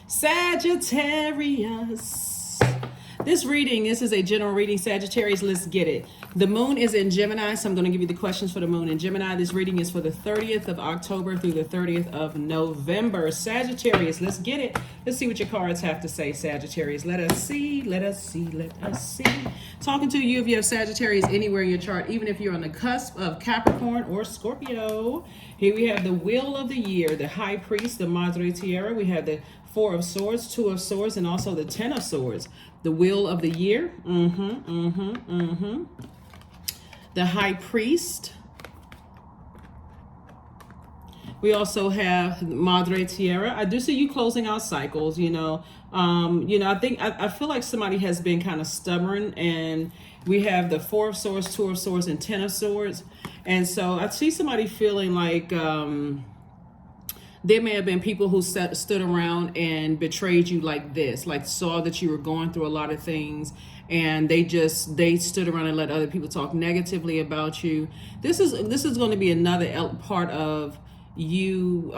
Sagittarius. This is a general reading, Sagittarius. Let's get it. The moon is in Gemini, so I'm going to give you the questions for the moon in Gemini. This reading is for the 30th of October through the 30th of November. Sagittarius, let's get it. Let's see what your cards have to say, Sagittarius. Let us see. Talking to you if you have Sagittarius anywhere in your chart, even if you're on the cusp of Capricorn or Scorpio. Here we have the Wheel of the Year, the High Priest, the Madre Tierra. We have the Four of Swords, Two of Swords, and also the Ten of Swords. The Wheel of the Year. The High Priest. We also have Madre Tierra. I do see you closing out cycles, I feel like somebody has been kind of stubborn, and we have the Four of Swords, Two of Swords, and Ten of Swords. And so I see somebody feeling like there may have been people who stood around and betrayed you like this, like saw that you were going through a lot of things, and they stood around and let other people talk negatively about you. This is going to be another part of you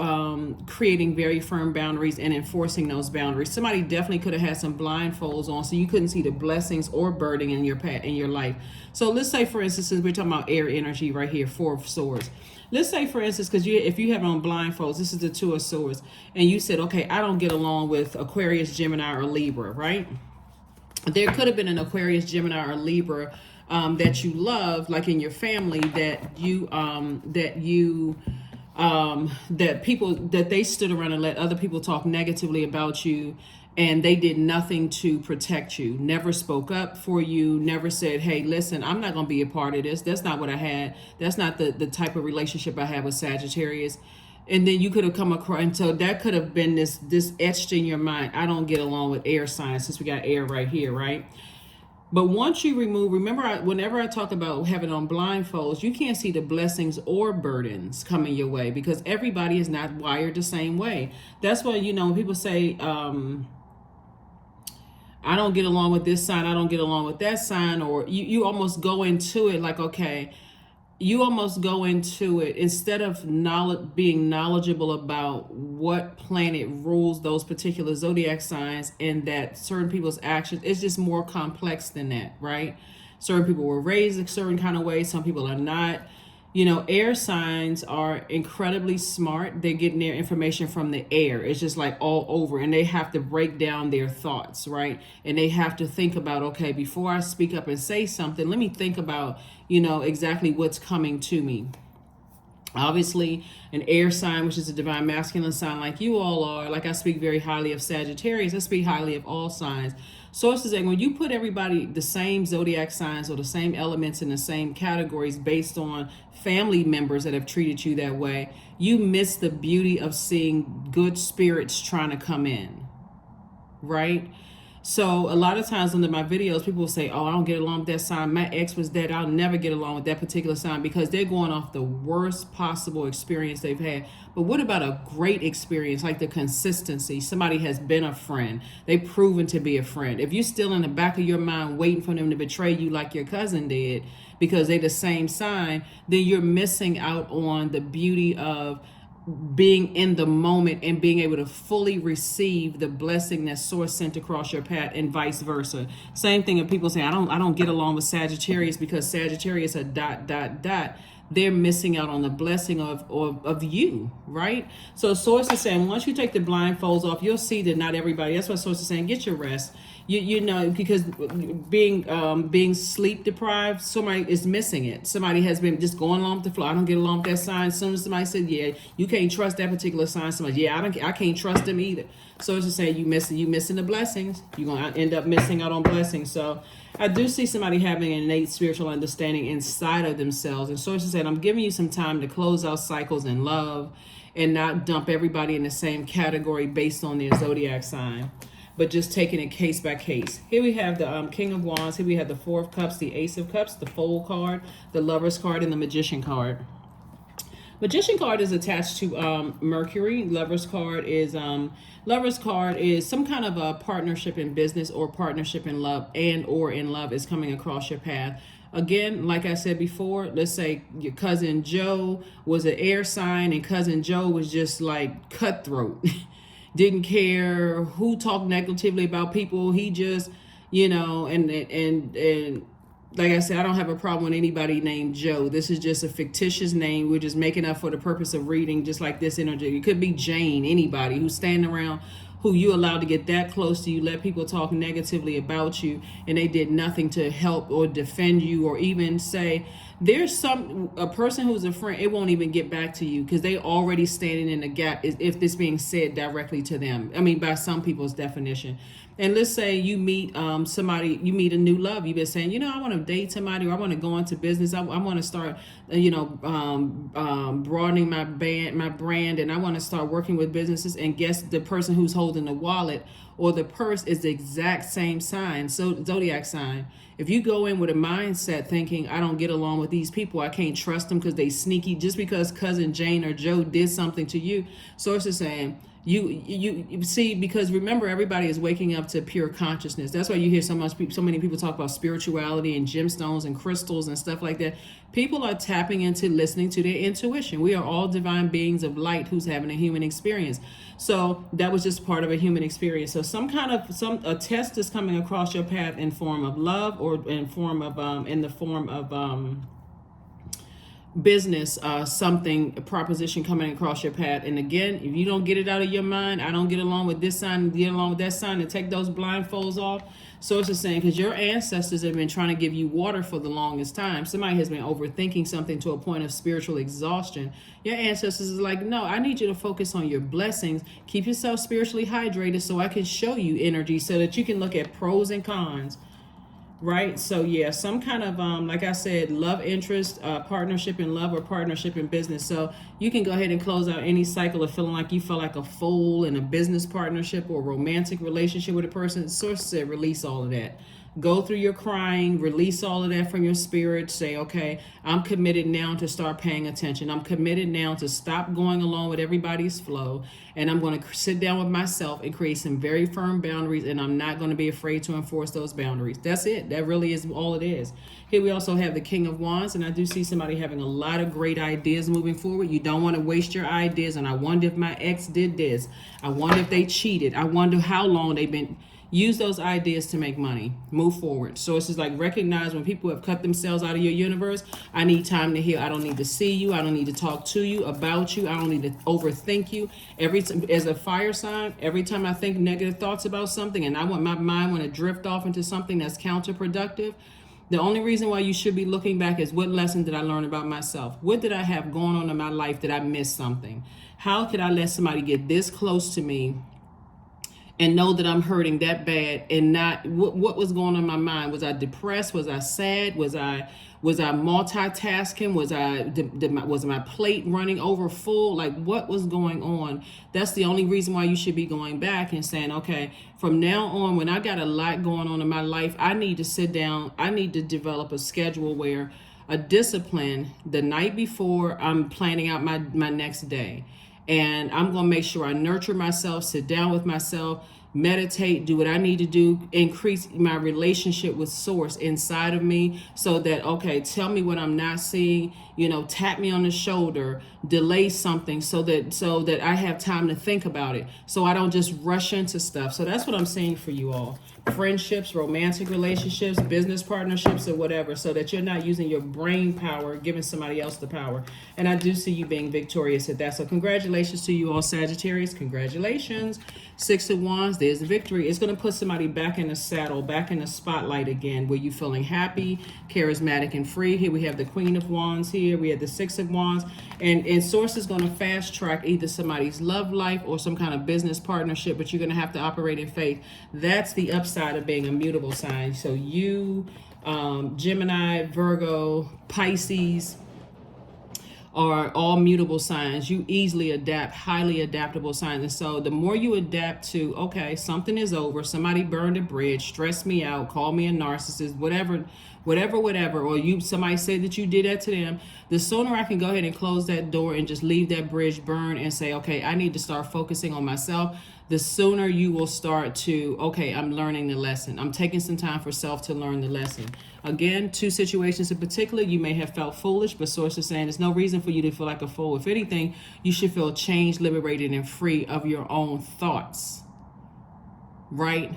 creating very firm boundaries and enforcing those boundaries. Somebody definitely could have had some blindfolds on, so you couldn't see the blessings or burden in your life. So let's say, for instance, since we're talking about air energy right here, Four of Swords. Let's say, for instance, because if you have on blindfolds, this is the Two of Swords, and you said, okay, I don't get along with Aquarius, Gemini, or Libra, right? There could have been an Aquarius, Gemini, or Libra that you love, like in your family, that they stood around and let other people talk negatively about you, and they did nothing to protect you, never spoke up for you, never said, hey, listen, I'm not going to be a part of this. That's not what I had. That's not the type of relationship I had with Sagittarius. And then you could have come across, and so that could have been this etched in your mind. I don't get along with air signs, since we got air right here, right? But once you remember, whenever I talk about having on blindfolds, you can't see the blessings or burdens coming your way, because everybody is not wired the same way. That's why, when people say, I don't get along with this sign, I don't get along with that sign, or you almost go into it like, okay, you almost go into it instead of being knowledgeable about what planet rules those particular zodiac signs, and that certain people's actions, it's just more complex than that, right? Certain people were raised a certain kind of way, some people are not. Air signs are incredibly smart. They're getting their information from the air. It's just like all over, and they have to break down their thoughts, right? And they have to think about, okay, before I speak up and say something, let me think about, exactly what's coming to me. Obviously, an air sign, which is a divine masculine sign like you all are, like I speak very highly of Sagittarius, I speak highly of all signs. Sources saying when you put everybody the same zodiac signs or the same elements in the same categories based on family members that have treated you that way, you miss the beauty of seeing good spirits trying to come in, right? So a lot of times under my videos, people will say, oh, I don't get along with that sign. My ex was dead. I'll never get along with that particular sign, because they're going off the worst possible experience they've had. But what about a great experience, like the consistency? Somebody has been a friend. They've proven to be a friend. If you're still in the back of your mind waiting for them to betray you like your cousin did because they're the same sign, then you're missing out on the beauty of being in the moment and being able to fully receive the blessing that source sent across your path, and vice versa. Same thing if people say, I don't get along with Sagittarius because Sagittarius are ... They're missing out on the blessing of you, right? So source is saying once you take the blindfolds off, you'll see that not everybody. That's what source is saying. Get your rest. Because being sleep deprived, somebody is missing it. Somebody has been just going along with the flow. I don't get along with that sign. As soon as somebody said, yeah, you can't trust that particular sign, somebody, yeah, I can't trust them either. So it's just saying you missing the blessings. You're gonna end up missing out on blessings. So I do see somebody having an innate spiritual understanding inside of themselves. And so it's just saying, I'm giving you some time to close out cycles in love and not dump everybody in the same category based on their zodiac sign, but just taking it case by case. Here we have the King of Wands. Here we have the Four of Cups, the Ace of Cups, the Fool card, the Lover's card, and the Magician card. Magician card is attached to Mercury. Lover's card is some kind of a partnership in business or partnership in love, and or in love is coming across your path. Again, like I said before, let's say your cousin Joe was an air sign and cousin Joe was just like cutthroat. didn't care who talked negatively about people. He just, and like I said, I don't have a problem with anybody named Joe. This is just a fictitious name. We're just making up for the purpose of reading, just like this energy. It could be Jane, anybody who's standing around, who you allowed to get that close to you, let people talk negatively about you, and they did nothing to help or defend you, or even say, there's a person who's a friend, it won't even get back to you because they already standing in the gap if this being said directly to them. I mean, by some people's definition. And let's say you meet somebody, you meet a new love. You've been saying, I want to date somebody, or I want to go into business. I want to start, broadening my brand, and I want to start working with businesses. And guess the person who's holding the wallet or the purse is the exact same sign, so Zodiac sign. If you go in with a mindset thinking, I don't get along with these people, I can't trust them because they sneaky, just because cousin Jane or Joe did something to you, source is saying, you see, because remember, everybody is waking up to pure consciousness. That's why you hear so many people talk about spirituality and gemstones and crystals and stuff like that. People are tapping into listening to their intuition. We are all divine beings of light who's having a human experience. So that was just part of a human experience. So a test is coming across your path in form of love, or in the form of business, a proposition coming across your path. And again, if you don't get it out of your mind, I don't get along with this sign, get along with that sign, and take those blindfolds off. So it's just saying, because your ancestors have been trying to give you water for the longest time. Somebody has been overthinking something to a point of spiritual exhaustion. Your ancestors is like, no, I need you to focus on your blessings. Keep yourself spiritually hydrated so I can show you energy, so that you can look at pros and cons. Right. So yeah, some kind of like I said, love interest, partnership in love, or partnership in business. So you can go ahead and close out any cycle of feeling like you feel like a fool in a business partnership or romantic relationship with a person. Source said, release all of that. Go through your crying, release all of that from your spirit. Say, okay, I'm committed now to start paying attention. I'm committed now to stop going along with everybody's flow. And I'm going to sit down with myself and create some very firm boundaries. And I'm not going to be afraid to enforce those boundaries. That's it. That really is all it is. Here we also have the King of Wands. And I do see somebody having a lot of great ideas moving forward. You don't want to waste your ideas. And I wonder if my ex did this. I wonder if they cheated. I wonder how long they've been. Use those ideas to make money. Move forward. So it's just like, recognize when people have cut themselves out of your universe. I need time to heal. I don't need to see you. I don't need to talk to you, about you. I don't need to overthink you. As a fire sign, every time I think negative thoughts about something and my mind want to drift off into something that's counterproductive, the only reason why you should be looking back is, what lesson did I learn about myself? What did I have going on in my life that I missed something? How could I let somebody get this close to me and know that I'm hurting that bad, and not what was going on in my mind? Was I depressed? Was I sad? Was I multitasking? Was my plate running over full? Like, what was going on? That's the only reason why you should be going back and saying, okay, from now on, when I got a lot going on in my life, I need to sit down. I need to develop a schedule where a discipline the night before I'm planning out my next day. And I'm going to make sure I nurture myself, sit down with myself, meditate, do what I need to do, increase my relationship with source inside of me, so that, okay, tell me what I'm not seeing, tap me on the shoulder, delay something so that I have time to think about it, so I don't just rush into stuff. So that's what I'm saying for you all. Friendships, romantic relationships, business partnerships, or whatever, so that you're not using your brain power, giving somebody else the power. And I do see you being victorious at that. So congratulations to you all, Sagittarius. Congratulations. 6 of Wands, there's the victory. It's going to put somebody back in the saddle, back in the spotlight again, where you feeling happy, charismatic, and free. Here we have the Queen of Wands here. We have the 6 of Wands. And source is going to fast track either somebody's love life or some kind of business partnership, but you're going to have to operate in faith. That's the upside of being a mutable sign. So you, Gemini, Virgo, Pisces, are all mutable signs. You easily adapt, highly adaptable signs. And so the more you adapt to, okay, something is over, somebody burned a bridge, stressed me out, called me a narcissist, whatever, or somebody said that you did that to them, the sooner I can go ahead and close that door and just leave that bridge burn and say, okay, I need to start focusing on myself, the sooner you will start to, okay, I'm learning the lesson. I'm taking some time for self to learn the lesson. Again, 2 situations in particular, you may have felt foolish, but source is saying there's no reason for you to feel like a fool. If anything, you should feel changed, liberated, and free of your own thoughts, right?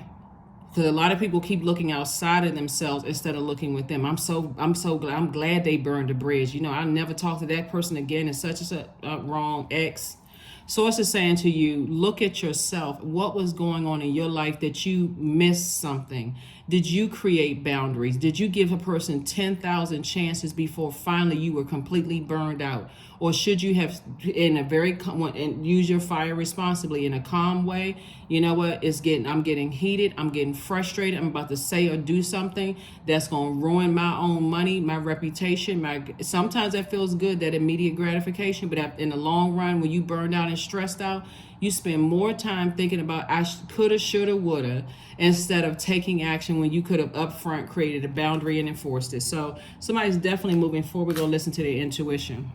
Because a lot of people keep looking outside of themselves instead of looking with them. I'm glad they burned the bridge. I never talk to that person again. It's such a wrong ex. Source is saying to you, look at yourself. What was going on in your life that you missed something? Did you create boundaries? Did you give a person 10,000 chances before finally you were completely burned out? Or should you have, in a very, and use your fire responsibly in a calm way? You know what? I'm getting heated. I'm getting frustrated. I'm about to say or do something that's going to ruin my own money, my reputation. Sometimes that feels good, that immediate gratification. But in the long run, when you burned out and stressed out, you spend more time thinking about I coulda, shoulda, woulda, instead of taking action when you could have upfront created a boundary and enforced it. So somebody's definitely moving forward. We're going to listen to their intuition.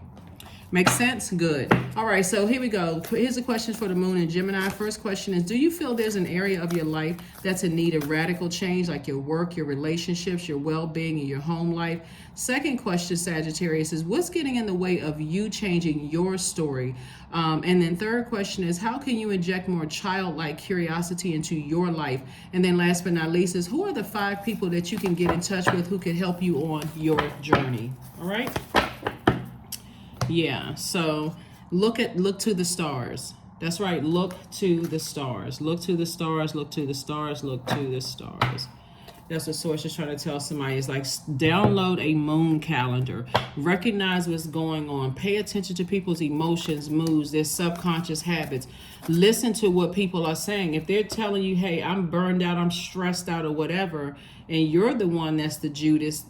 Make sense? Good. All right, so here we go. Here's the questions for the moon in Gemini. First question is, do you feel there's an area of your life that's in need of radical change, like your work, your relationships, your well-being, and your home life? Second question, Sagittarius, is what's getting in the way of you changing your story? And then third question is, how can you inject more childlike curiosity into your life? And then last but not least is, who are the 5 people that you can get in touch with who can help you on your journey? All right? Yeah, so look to the stars. That's right, look to the stars. Look to the stars, look to the stars, look to the stars. That's what Source is trying to tell somebody. It's like, download a moon calendar. Recognize what's going on. Pay attention to people's emotions, moods, their subconscious habits. Listen to what people are saying. If they're telling you, hey, I'm burned out, I'm stressed out, or whatever, and you're the one that's the Judas,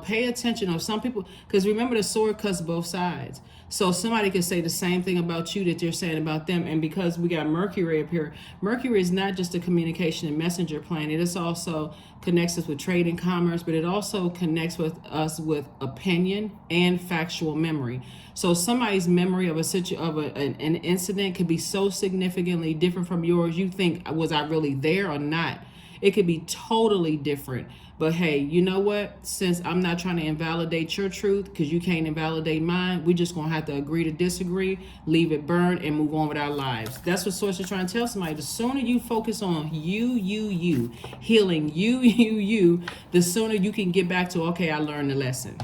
pay attention. Or some people, because remember, the sword cuts both sides. So somebody could say the same thing about you that they're saying about them. And because we got Mercury up here, Mercury is not just a communication and messenger planet. It also connects us with trade and commerce, but it also connects with us with opinion and factual memory. So somebody's memory of an incident could be so significantly different from yours. You think, was I really there or not? It could be totally different. But hey, you know what? Since I'm not trying to invalidate your truth, because you can't invalidate mine, we just going to have to agree to disagree, leave it burn, and move on with our lives. That's what Source is trying to tell somebody. The sooner you focus on you, healing you, the sooner you can get back to, okay, I learned the lesson.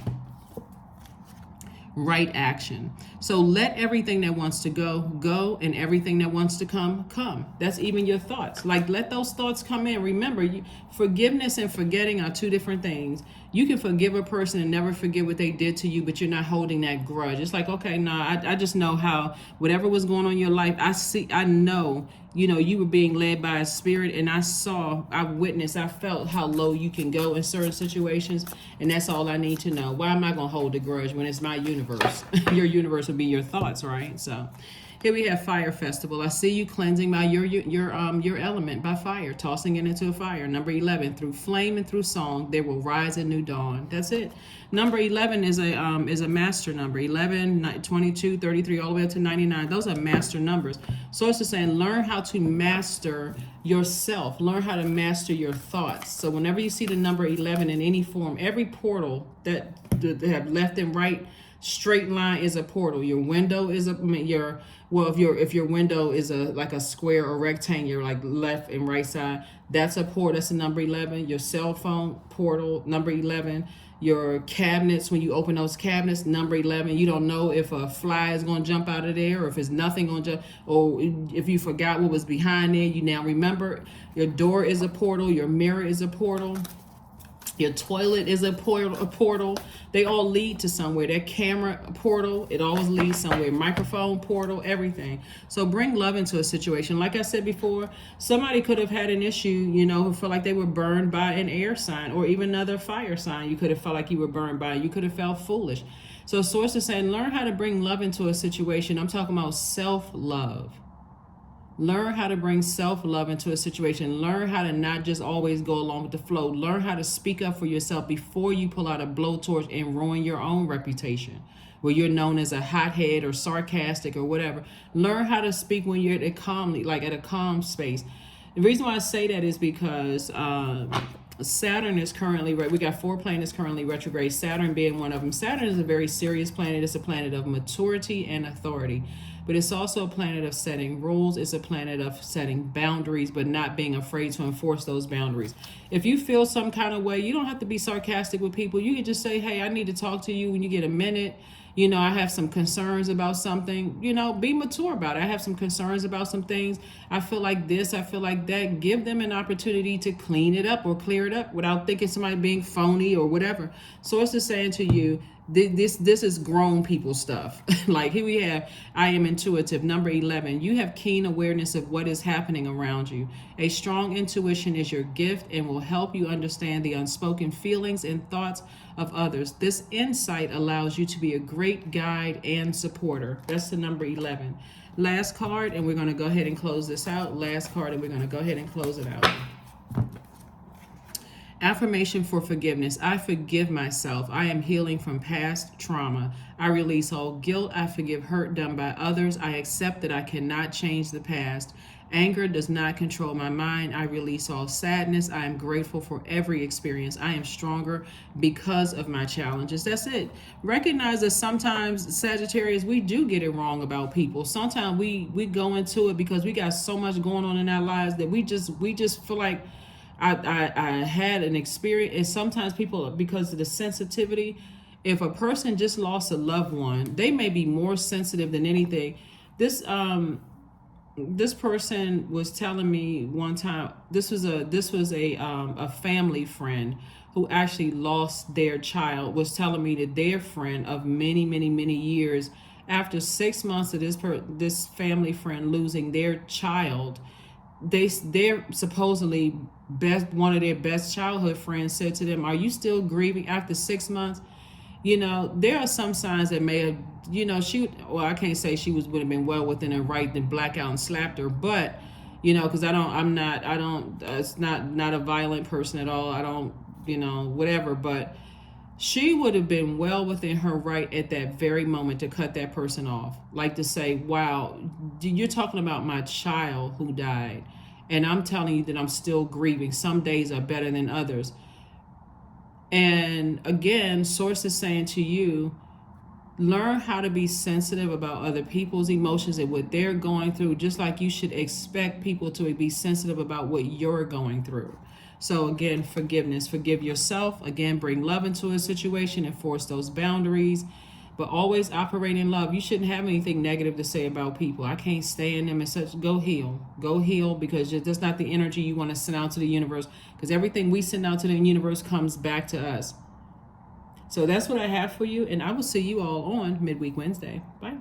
Right action. So let everything that wants to go, and everything that wants to come. That's even your thoughts. Like, let those thoughts come in. Remember, forgiveness and forgetting are 2 different things. You can forgive a person and never forget what they did to you, but you're not holding that grudge. It's like, okay, I just know how whatever was going on in your life, I know, you were being led by a spirit, and I witnessed, I felt how low you can go in certain situations, and that's all I need to know. Why am I going to hold a grudge when it's my universe? Your universe would be your thoughts, right? So here we have Fire Festival. I see you cleansing by your element by fire, tossing it into a fire. Number 11, through flame and through song, there will rise a new dawn. That's it. Number 11 is a master number. 11, 22, 33, all the way up to 99. Those are master numbers. So it's just saying, learn how to master yourself. Learn how to master your thoughts. So whenever you see the number 11 in any form, every portal that have left and right straight line is a portal. Your window is if your window is like a square or rectangle, like left and right side, that's a portal. That's a number 11. Your cell phone portal, number 11. Your cabinets, when you open those cabinets, number 11. You don't know if a fly is going to jump out of there, or if it's nothing going to jump, or if you forgot what was behind there, you now remember. Your door is a portal. Your mirror is a portal. Your toilet is a portal. They all lead to somewhere. That camera portal, it always leads somewhere. Microphone portal, everything. So bring love into a situation. Like I said before, somebody could have had an issue, who felt like they were burned by an air sign or even another fire sign. You could have felt like you were burned by. You could have felt foolish. So Source is saying, learn how to bring love into a situation. I'm talking about self-love. Learn how to bring self-love into a situation. Learn how to not just always go along with the flow. Learn how to speak up for yourself before you pull out a blowtorch and ruin your own reputation. where you're known as a hothead or sarcastic or whatever. Learn how to speak when you're at a calmly, like at a calm space. The reason why I say that is because Saturn is currently, we got 4 planets currently retrograde, Saturn being one of them. Saturn is a very serious planet. It's a planet of maturity and authority, but it's also a planet of setting rules. It's a planet of setting boundaries, but not being afraid to enforce those boundaries. If you feel some kind of way, you don't have to be sarcastic with people. You can just say, hey, I need to talk to you when you get a minute. I have some concerns about something. Be mature about it. I have some concerns about some things. I feel like this, I feel like that. Give them an opportunity to clean it up or clear it up without thinking somebody being phony or whatever. Source is saying to you, this is grown people stuff. Like here we have, I am intuitive. Number 11, you have keen awareness of what is happening around you. A strong intuition is your gift and will help you understand the unspoken feelings and thoughts of others. This insight allows you to be a great guide and supporter. That's the number 11. Last card, and we're going to go ahead and close this out. Last card, and we're going to go ahead and close it out. Affirmation for forgiveness. I forgive myself. I am healing from past trauma. I release all guilt. I forgive hurt done by others. I accept that I cannot change the past. Anger does not control my mind. I release all sadness. I am grateful for every experience. I am stronger because of my challenges. That's it. Recognize that sometimes, Sagittarius, we do get it wrong about people. Sometimes we go into it because we got so much going on in our lives that we just feel like I had an experience. And sometimes people, because of the sensitivity, if a person just lost a loved one, they may be more sensitive than anything. This person was telling me one time, this was a family friend who actually lost their child, was telling me that their friend of many, many, many years, after 6 months of this family friend losing their child, they're supposedly one of their best childhood friends said to them, are you still grieving after 6 months? There are some signs that may have, I can't say she would have been well within her right to black out and slapped her, but, because it's not a violent person at all. I don't, whatever, but she would have been well within her right at that very moment to cut that person off. Like to say, wow, you're talking about my child who died, and I'm telling you that I'm still grieving. Some days are better than others. And again, Source is saying to you, learn how to be sensitive about other people's emotions and what they're going through, just like you should expect people to be sensitive about what you're going through. So again, forgiveness. Forgive yourself. Again, bring love into a situation, enforce those boundaries, but always operate in love. You shouldn't have anything negative to say about people. I can't stand them and such. Go heal, because that's not the energy you want to send out to the universe, because everything we send out to the universe comes back to us. So that's what I have for you, and I will see you all on Midweek Wednesday. Bye.